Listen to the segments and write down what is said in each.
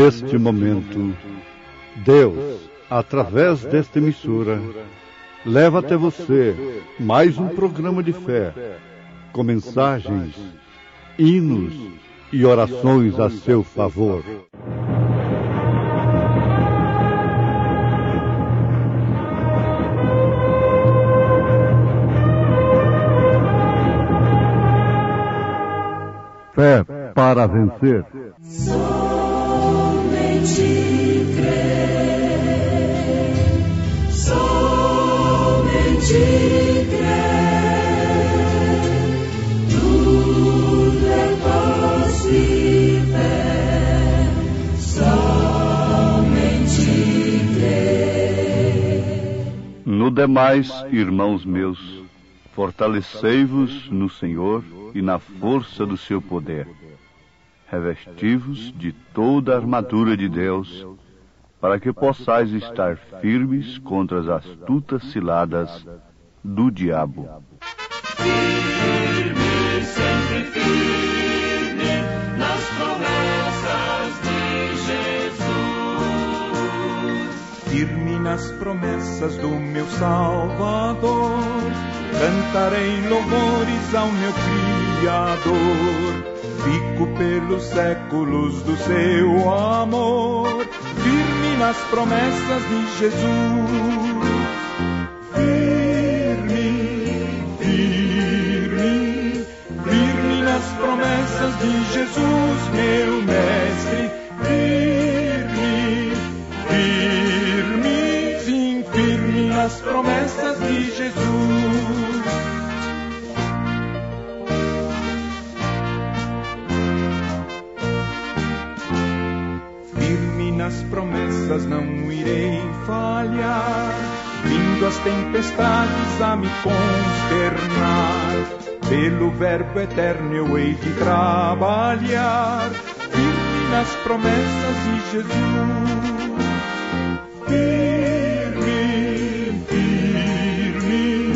Neste momento, Deus, através desta emissora, leva até você mais um programa de fé, com mensagens, hinos e orações a seu favor. Fé para vencer. Somente crer, somente crer, tudo é possível, somente crer. No demais, irmãos meus, fortalecei-vos no Senhor e na força do seu poder. Revesti-vos de toda a armadura de Deus, para que possais estar firmes contra as astutas ciladas do diabo. Firme, sempre firme, nas promessas de Jesus. Firme nas promessas do meu Salvador, cantarei louvores ao meu Criador. Fico pelos séculos do seu amor, firme nas promessas de Jesus. Firme, firme, firme nas promessas de Jesus, meu mestre. Firme, firme, sim, firme nas promessas de Jesus. Nas promessas não irei falhar, vindo as tempestades a me consternar, pelo verbo eterno eu hei de trabalhar, firme nas promessas de Jesus. Firme, firme,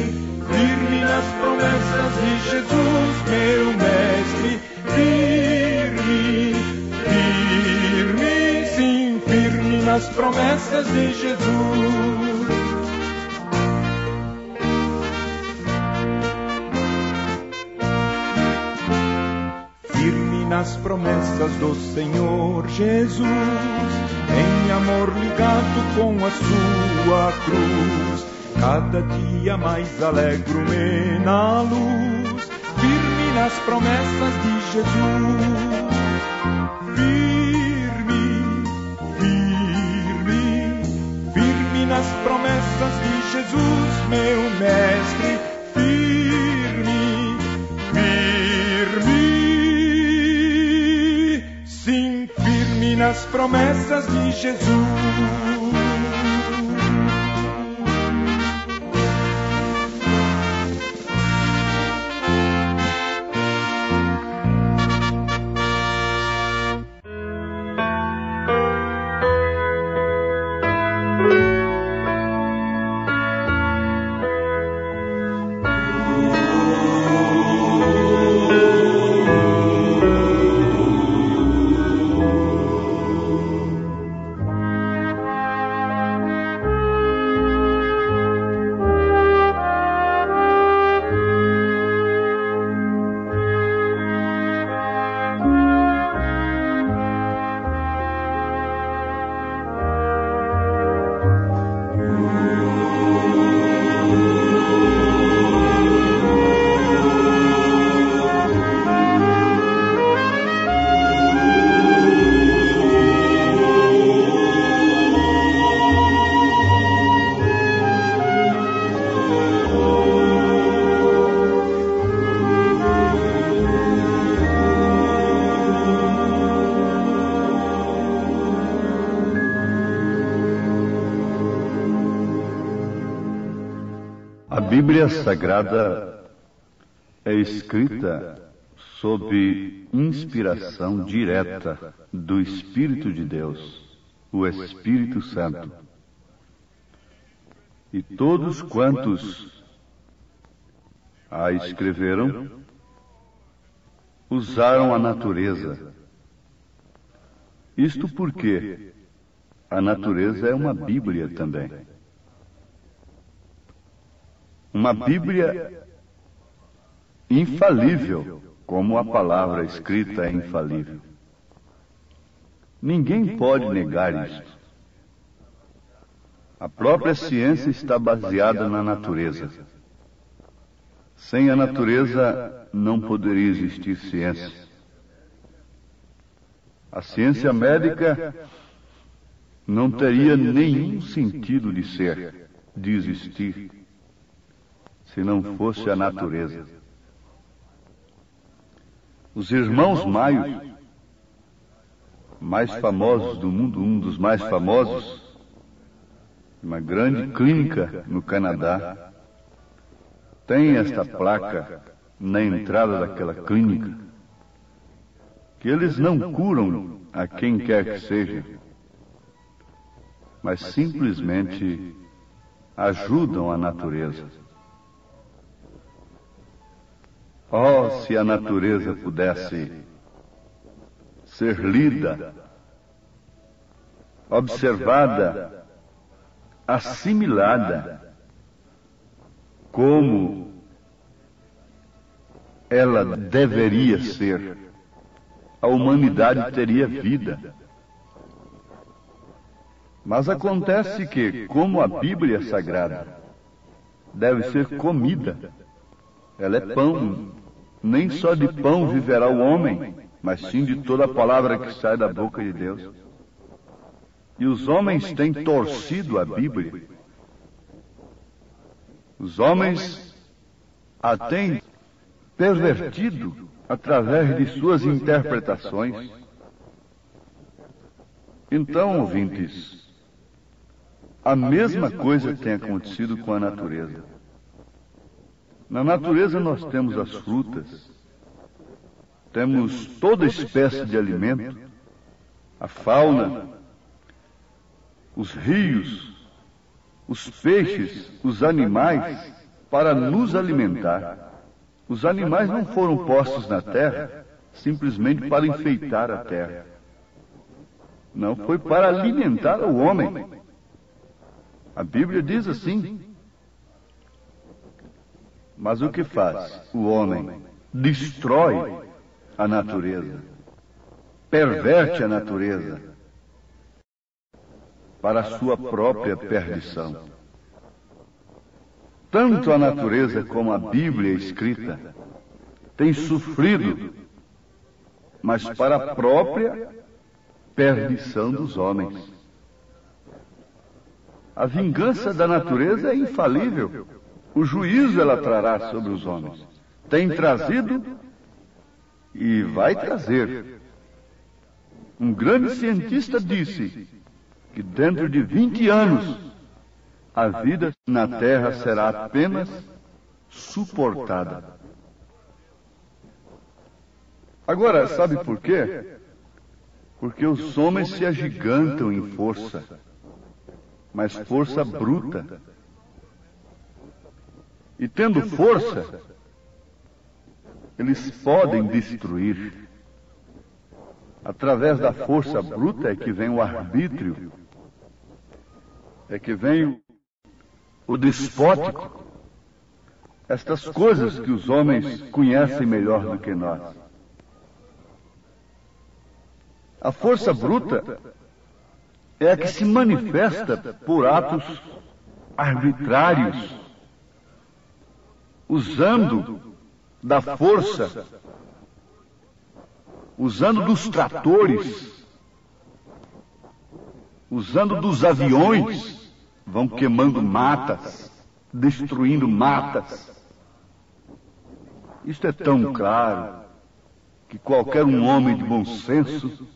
firme nas promessas de Jesus, meu mestre. Firme, firme, sim, firme nas promessas de Jesus. Firme nas promessas do Senhor Jesus, em amor ligado com a sua cruz, cada dia mais alegro-me na luz, firme nas promessas de Jesus. Nas promessas de Jesus, meu mestre, firme, firme, sim, firme nas promessas de Jesus. A Bíblia Sagrada é escrita sob inspiração direta do Espírito de Deus, o Espírito Santo. E todos quantos a escreveram usaram a natureza, Isto porque a natureza é uma Bíblia também. Uma Bíblia infalível, como a palavra escrita é infalível. Ninguém pode negar isto. A própria ciência está baseada na natureza. Sem a natureza não poderia existir ciência. A ciência médica não teria nenhum sentido de ser, de existir, se não fosse a natureza. Os irmãos Maios, mais famosos do mundo, um dos mais famosos, uma grande clínica no Canadá, tem esta placa na entrada daquela clínica, que eles não curam a quem quer que seja, mas simplesmente ajudam a natureza. Oh, se a natureza pudesse ser lida, observada, assimilada, como ela deveria ser, a humanidade teria vida. Mas acontece que, como a Bíblia é sagrada, deve ser comida. Ela é pão. Nem só de pão viverá o homem, mas sim de toda a palavra que sai da boca de Deus. E os homens têm torcido a Bíblia. Os homens a têm pervertido através de suas interpretações. Então, ouvintes, a mesma coisa tem acontecido com a natureza. Na natureza nós temos as frutas, temos toda espécie de alimento, a fauna, os rios, os peixes, os animais, para nos alimentar. Os animais não foram postos na terra simplesmente para enfeitar a terra. Não, foi para alimentar o homem. A Bíblia diz assim. Mas o que faz o homem? Destrói a natureza, perverte a natureza para a sua própria perdição. Tanto a natureza como a Bíblia escrita têm sofrido, mas para a própria perdição dos homens. A vingança da natureza é infalível. O juízo ela trará sobre os homens. Tem trazido e vai trazer. Um grande cientista disse que dentro de 20 anos a vida na Terra será apenas suportada. Agora, sabe por quê? Porque os homens se agigantam em força, mas força bruta. E tendo força, eles podem destruir. Através da força bruta é que vem o arbítrio, é que vem o despótico, estas coisas que os homens conhecem melhor do que nós. A força bruta é a que se manifesta por atos arbitrários, usando da força, usando dos tratores, usando dos aviões, vão queimando matas, destruindo matas. Isto é tão claro que qualquer um homem de bom senso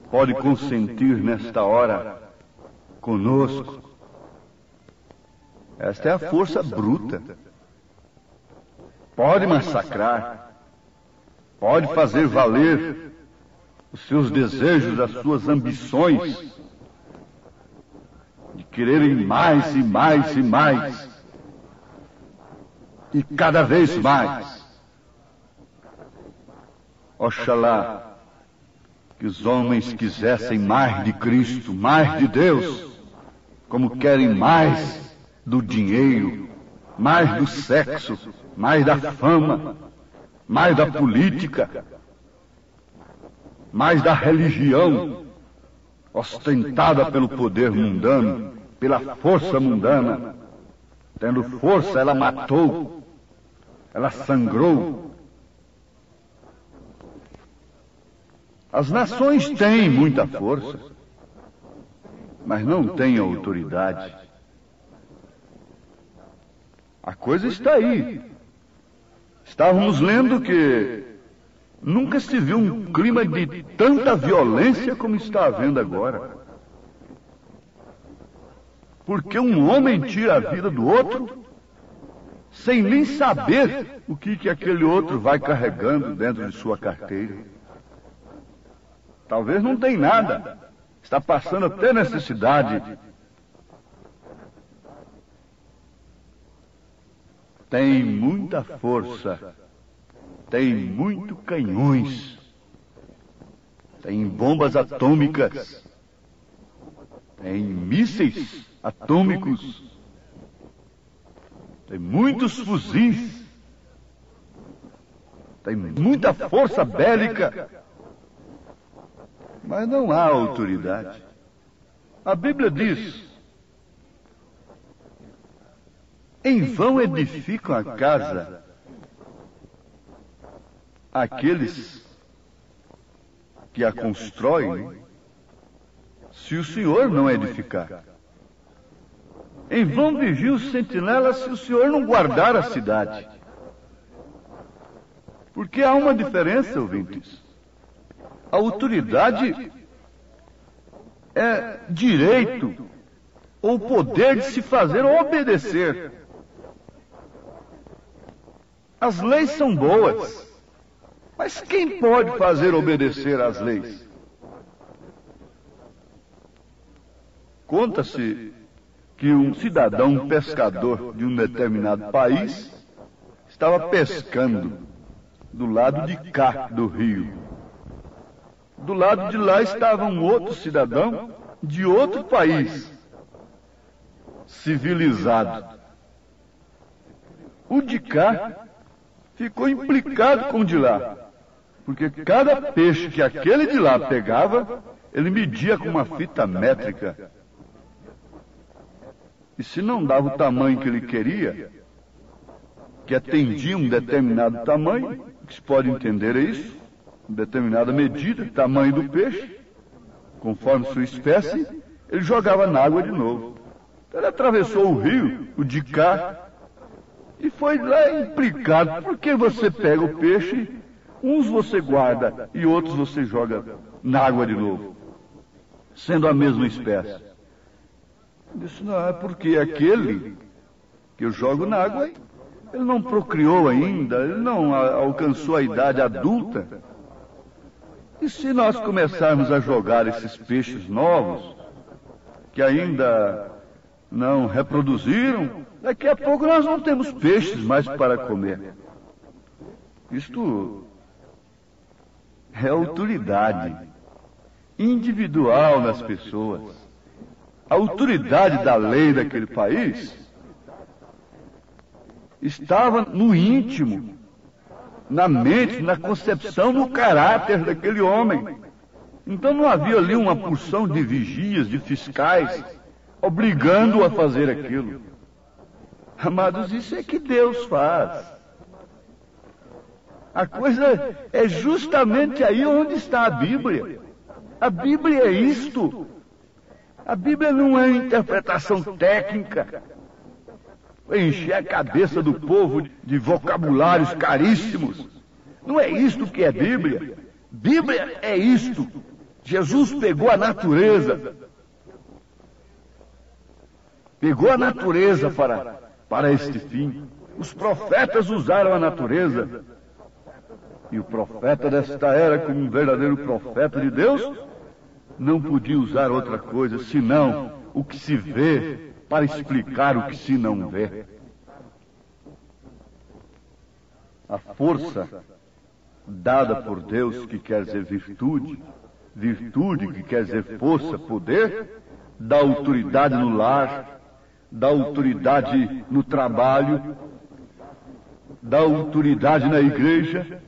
pode consentir nesta hora conosco. Esta é a força bruta. Pode massacrar, pode fazer valer os seus desejos, as suas ambições, de quererem mais e mais e mais, e cada vez mais. Oxalá que os homens quisessem mais de Cristo, mais de Deus, como querem mais do dinheiro, mais do sexo, mais da fama, mais da política, mais da religião, ostentada pelo poder mundano, pela força mundana. Tendo força, ela matou, ela sangrou. As nações têm muita força, mas não têm autoridade. A coisa está aí. Estávamos lendo que nunca se viu um clima de tanta violência como está havendo agora. Porque um homem tira a vida do outro sem nem saber o que aquele outro vai carregando dentro de sua carteira. Talvez não tenha nada, está passando até necessidade. Tem muita força, tem muito canhões, tem bombas atômicas, tem mísseis atômicos, tem muitos fuzis, tem muita força bélica, mas não há autoridade. A Bíblia diz: em vão edificam a casa aqueles que a constroem, se o Senhor não edificar. Em vão vigia o sentinela se o Senhor não guardar a cidade. Porque há uma diferença, ouvintes. A autoridade é direito ou poder de se fazer obedecer. As leis são boas, mas quem pode fazer obedecer às leis? Conta-se que um cidadão, um pescador de um determinado país, estava pescando do lado de cá do rio. Do lado de lá estava um outro cidadão de outro país, civilizado. O de cá ficou implicado com o de lá, porque cada peixe que aquele de lá pegava, ele media com uma fita métrica. E se não dava o tamanho que ele queria, que atendia um determinado tamanho, o que se pode entender é isso, uma determinada medida, tamanho do peixe, conforme sua espécie, ele jogava na água de novo. Então ele atravessou o rio, o de cá, e foi lá implicado. Por que você pega o peixe, uns você guarda e outros você joga na água de novo, sendo a mesma espécie? Ele disse: não, é porque aquele que eu jogo na água, ele não procriou ainda, ele não alcançou a idade adulta. E se nós começarmos a jogar esses peixes novos, que ainda não reproduziram, daqui a pouco nós não temos peixes mais para comer. Isto é autoridade individual nas pessoas. A autoridade da lei daquele país estava no íntimo, na mente, na concepção, no caráter daquele homem. Então não havia ali uma porção de vigias, de fiscais, obrigando-o a fazer aquilo. Amados, isso é que Deus faz. A coisa é justamente aí onde está a Bíblia. A Bíblia é isto. A Bíblia não é interpretação técnica, encher a cabeça do povo de vocabulários caríssimos. Não é isto que é Bíblia. Bíblia é isto. Jesus pegou a natureza. Pegou a natureza para este fim. Os profetas usaram a natureza. E o profeta desta era, como um verdadeiro profeta de Deus, não podia usar outra coisa senão o que se vê para explicar o que se não vê. A força dada por Deus, que quer dizer virtude, virtude, que quer dizer força, poder, dá autoridade no lar, dá autoridade no trabalho, dá autoridade na igreja,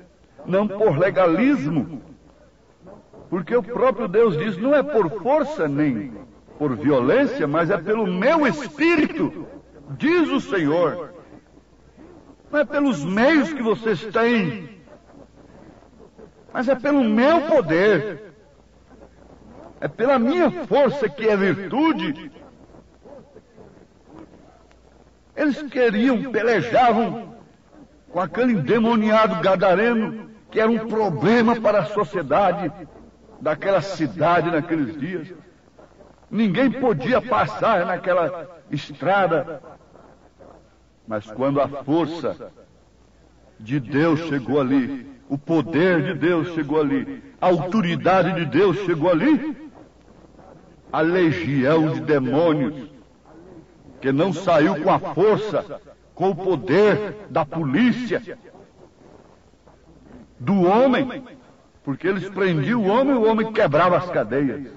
não por legalismo, porque o próprio Deus diz, não é por força nem por violência, mas é pelo meu espírito, diz o Senhor. Não é pelos meios que vocês têm, mas é pelo meu poder, é pela minha força que é virtude. Eles pelejavam com aquele endemoniado gadareno, que era um problema para a sociedade daquela cidade naqueles dias. Ninguém podia passar naquela estrada. Mas quando a força de Deus chegou ali, o poder de Deus chegou ali, a autoridade de Deus chegou ali, a legião de demônios, que não saiu com a força, com o poder da polícia, do homem, porque eles prendiam o homem quebrava as cadeias.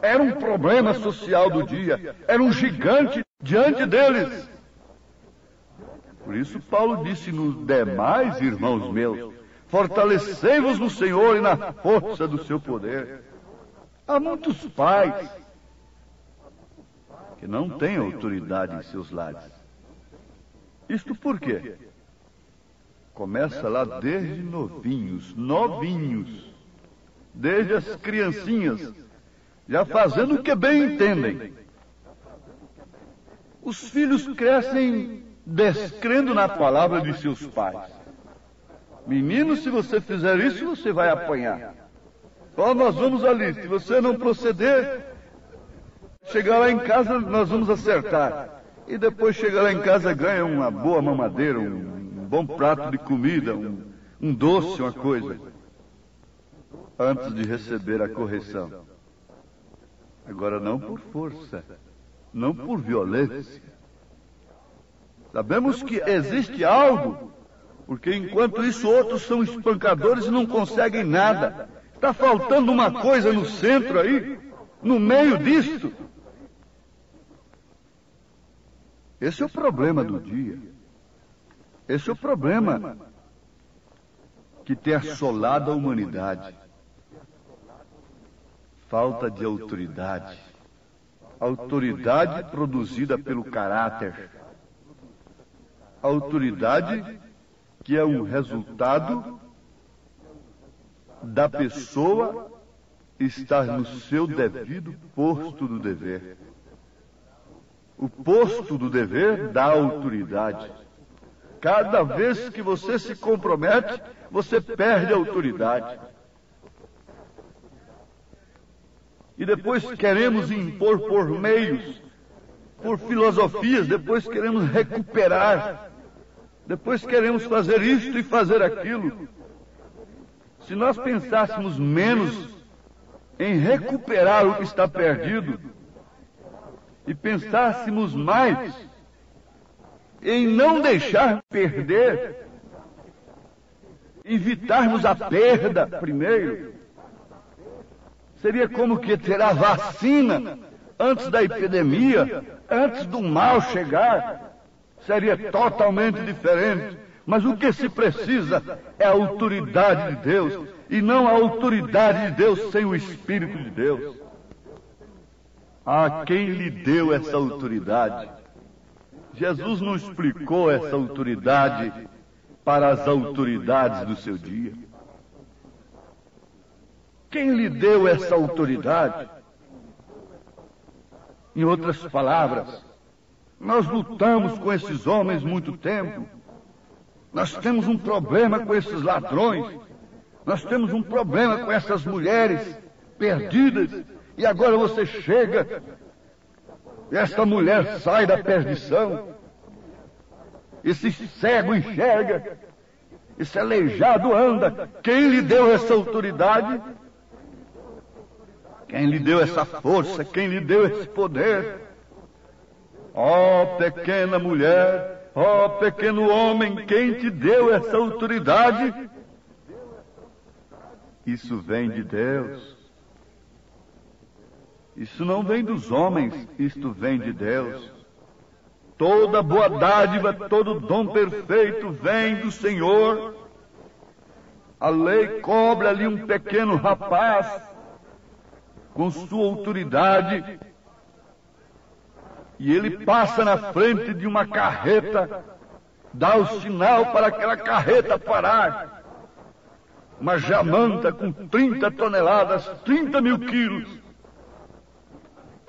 Era um problema social do dia, era um gigante diante deles. Por isso Paulo disse, nos demais, irmãos meus, fortalecei-vos no Senhor e na força do seu poder. Há muitos pais que não têm autoridade em seus lares. Isto por quê? Começa lá desde novinhos, desde as criancinhas, já fazendo o que bem entendem. Os filhos crescem descrendo na palavra de seus pais. Menino, se você fizer isso, você vai apanhar. Ó, nós vamos ali, se você não proceder, chegar lá em casa, nós vamos acertar. E depois chega lá em casa, ganha uma boa mamadeira, um bom prato de comida, um doce, uma coisa, antes de receber a correção. Agora, não por força, não por violência. Sabemos que existe algo, porque enquanto isso outros são espancadores e não conseguem nada. Está faltando uma coisa no centro aí, no meio disto. Esse é o problema do dia. Esse é o problema que tem assolado a humanidade. Falta de autoridade. Autoridade produzida pelo caráter. Autoridade que é um resultado da pessoa estar no seu devido posto do dever. O posto do dever dá autoridade. Cada vez que você se compromete, você perde a autoridade. E depois queremos impor por meios, por filosofias, depois queremos recuperar. Depois queremos fazer isto e fazer aquilo. Se nós pensássemos menos em recuperar o que está perdido e pensássemos mais em não deixar perder, evitarmos a perda primeiro, seria como que ter a vacina antes da epidemia, antes do mal chegar. Seria totalmente diferente. Mas o que se precisa é a autoridade de Deus, e não a autoridade de Deus sem o Espírito de Deus. Ah, quem lhe deu essa autoridade? Jesus não explicou essa autoridade para as autoridades do seu dia. Quem lhe deu essa autoridade? Em outras palavras, nós lutamos com esses homens muito tempo. Nós temos um problema com esses ladrões. Nós temos um problema com essas mulheres perdidas. E agora você chega e essa mulher sai da perdição. Esse cego enxerga. Esse aleijado anda. Quem lhe deu essa autoridade? Quem lhe deu essa força? Quem lhe deu esse poder? Ó pequena mulher, ó pequeno homem, quem te deu essa autoridade? Isso vem de Deus. Isso não vem dos homens, isto vem de Deus. Toda boa dádiva, todo dom perfeito vem do Senhor. A lei cobre ali um pequeno rapaz com sua autoridade, e ele passa na frente de uma carreta, dá o sinal para aquela carreta parar. Uma jamanta com 30 toneladas, 30 mil quilos.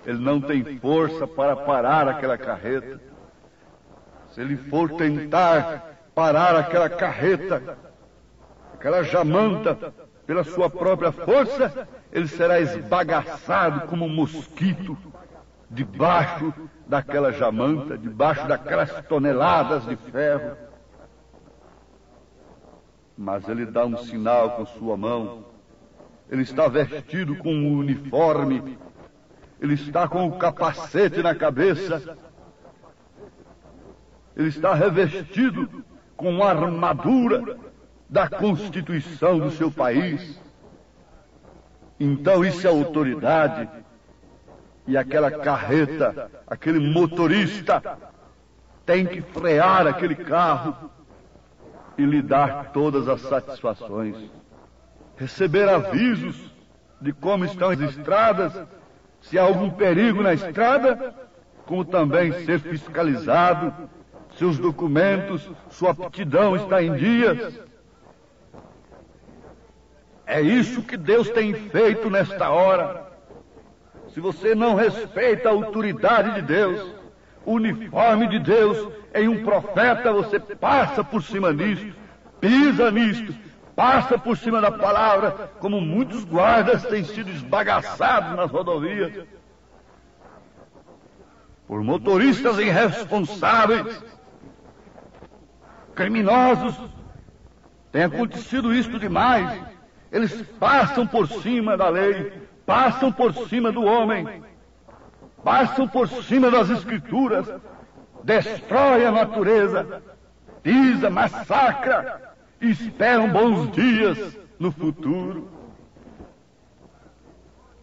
Ele não tem força para parar aquela carreta. Se ele for tentar parar aquela carreta, aquela jamanta, pela sua própria força, ele será esbagaçado como um mosquito debaixo daquela jamanta, debaixo daquelas toneladas de ferro. Mas ele dá um sinal com sua mão. Ele está vestido com um uniforme. Ele está com o capacete na cabeça. Ele está revestido com a armadura da Constituição do seu país. Então isso é autoridade. E aquela carreta, aquele motorista, tem que frear aquele carro e lhe dar todas as satisfações. Receber avisos de como estão as estradas, se há algum perigo na estrada, como também ser fiscalizado, seus documentos, sua aptidão está em dias. É isso que Deus tem feito nesta hora. Se você não respeita a autoridade de Deus, o uniforme de Deus em um profeta, você passa por cima disto, pisa nisto, passa por cima da palavra, como muitos guardas têm sido esbagaçados nas rodovias por motoristas irresponsáveis, criminosos. Tem acontecido isto demais. Eles passam por cima da lei, passam por cima do homem, passam por cima das escrituras, destrói a natureza, pisa, massacra, e esperam bons dias no futuro.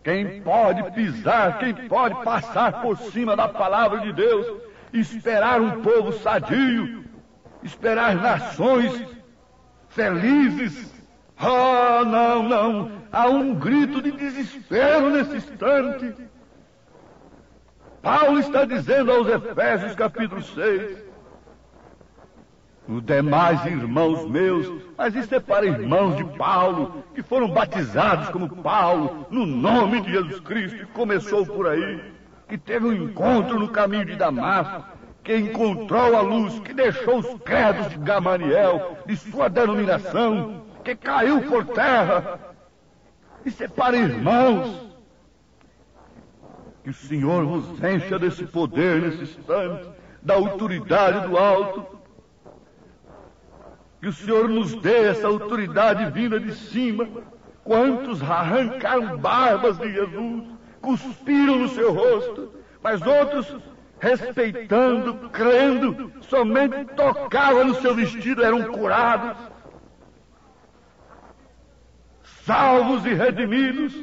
Quem pode pisar, quem pode passar por cima da palavra de Deus, esperar um povo sadio, esperar nações felizes? Ah, não, não, há um grito de desespero nesse instante. Paulo está dizendo aos Efésios capítulo 6, os demais irmãos meus, mas isso é para irmãos de Paulo, que foram batizados como Paulo, no nome de Jesus Cristo, e começou por aí, que teve um encontro no caminho de Damasco, que encontrou a luz, que deixou os credos de Gamaliel, de sua denominação, que caiu por terra. Isso é para irmãos. Que o Senhor vos encha desse poder nesse instante, da autoridade do alto. Que o Senhor nos dê essa autoridade vinda de cima. Quantos arrancaram barbas de Jesus, cuspiram no seu rosto, mas outros, respeitando, crendo, somente tocavam no seu vestido, eram curados, salvos e redimidos.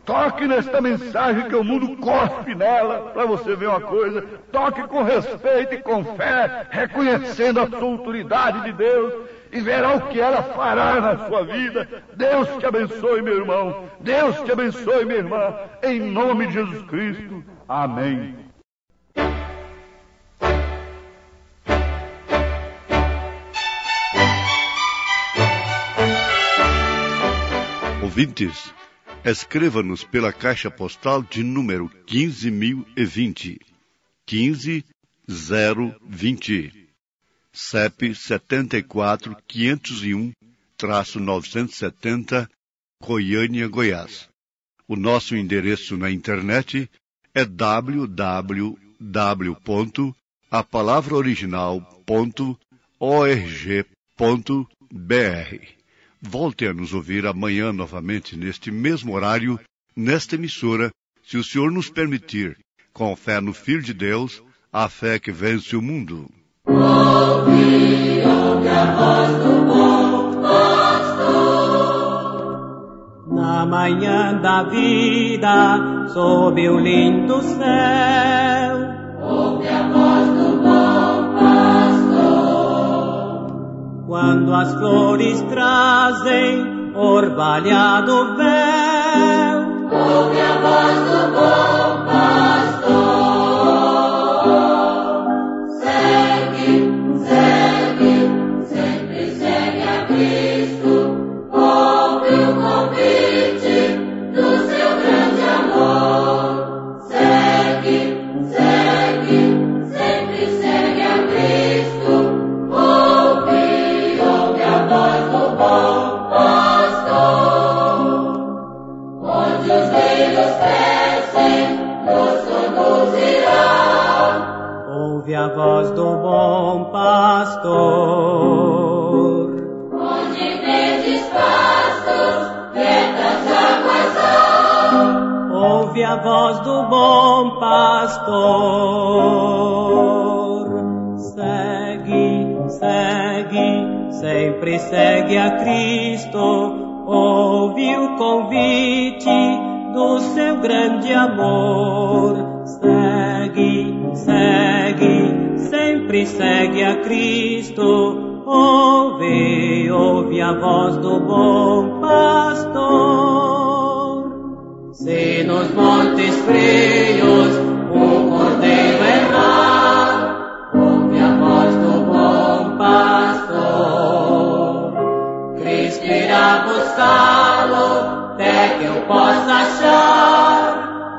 Toque nesta mensagem que o mundo cospe nela, para você ver uma coisa. Toque com respeito e com fé, reconhecendo a sua autoridade de Deus, e verá o que ela fará na sua vida. Deus te abençoe, meu irmão. Deus te abençoe, minha irmã. Em nome de Jesus Cristo. Amém. Ouvintes, escreva-nos pela caixa postal de número 15.020, 15020, CEP 74-501-970, Goiânia, Goiás. O nosso endereço na internet é www.apalavraoriginal.org.br. Volte a nos ouvir amanhã novamente, neste mesmo horário, nesta emissora, se o Senhor nos permitir, com fé no Filho de Deus, a fé que vence o mundo. Ouvi a voz do bom pastor. na manhã da vida, sob o lindo céu. Ouve a voz do bom pastor. Quando as flores trazem orvalhado véu. Ouve a voz do bom pastor. Segue, segue, sempre segue a Cristo. Ouve o convite do seu grande amor. Segue, segue, sempre segue a Cristo. Ouve a voz do bom pastor. Onde os rios crescem, nos conduzirá. Ouve a voz do bom pastor. Onde verdes pastos, quietas águas há. Ouve a voz do bom pastor. Segue, segue, sempre segue a Cristo. Ouve o convite do seu grande amor. Segue, segue, sempre segue a Cristo. Ouve a voz do bom pastor. Se nos montes frios o cordeiro errar, ouve a voz do bom pastor. Cristo irá buscá-lo até que eu possa achar.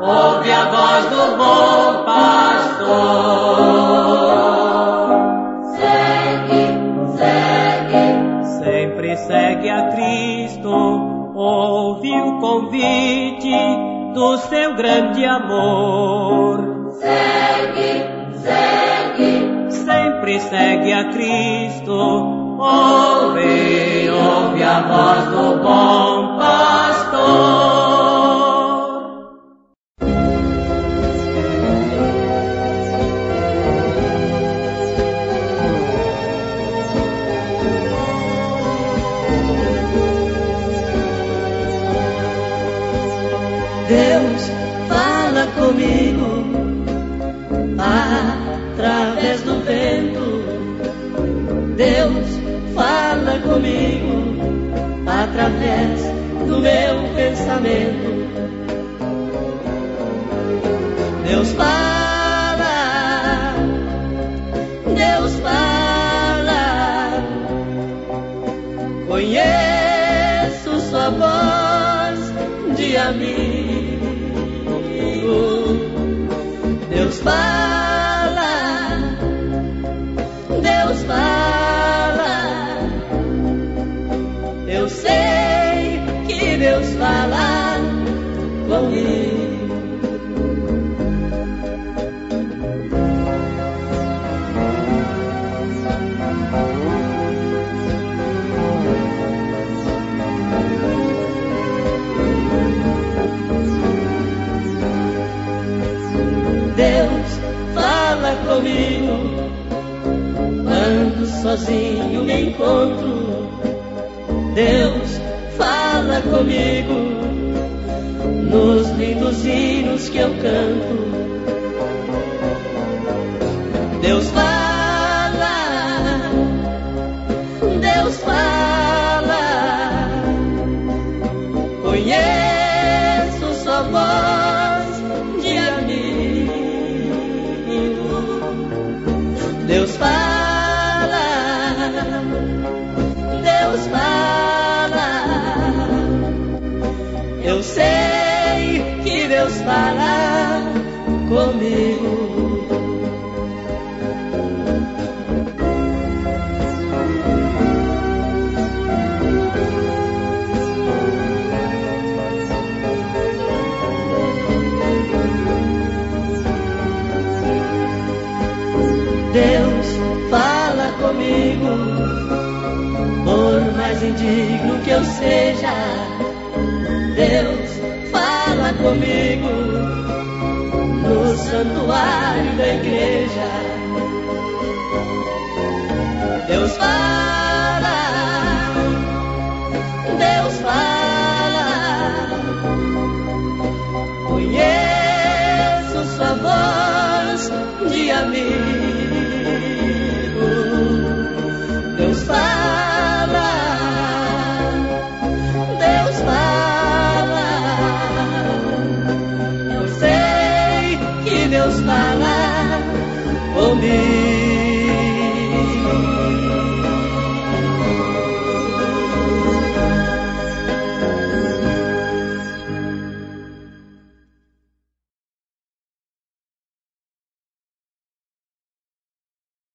Ouve a voz do bom pastor. Segue, segue, Sempre segue a Cristo. Ouve o convite do seu grande amor. segue, segue, Sempre segue a Cristo. Ouve a voz do bom pastor. Deus fala comigo através do vento. Deus fala comigo através do meu pensamento. Deus fala, Deus fala. Conheço sua voz de amigo. Deus fala, Deus fala. Eu sei que Deus fala comigo. Deus fala comigo quando sozinho me encontro. Deus fala comigo nos lindos hinos que eu canto. Deus fala, Deus fala. Conheço sua voz de amigo. Deus fala, Deus fala. Eu sei que Deus fala comigo. Deus fala comigo, por mais indigno que eu seja. Deus fala comigo no santuário da igreja.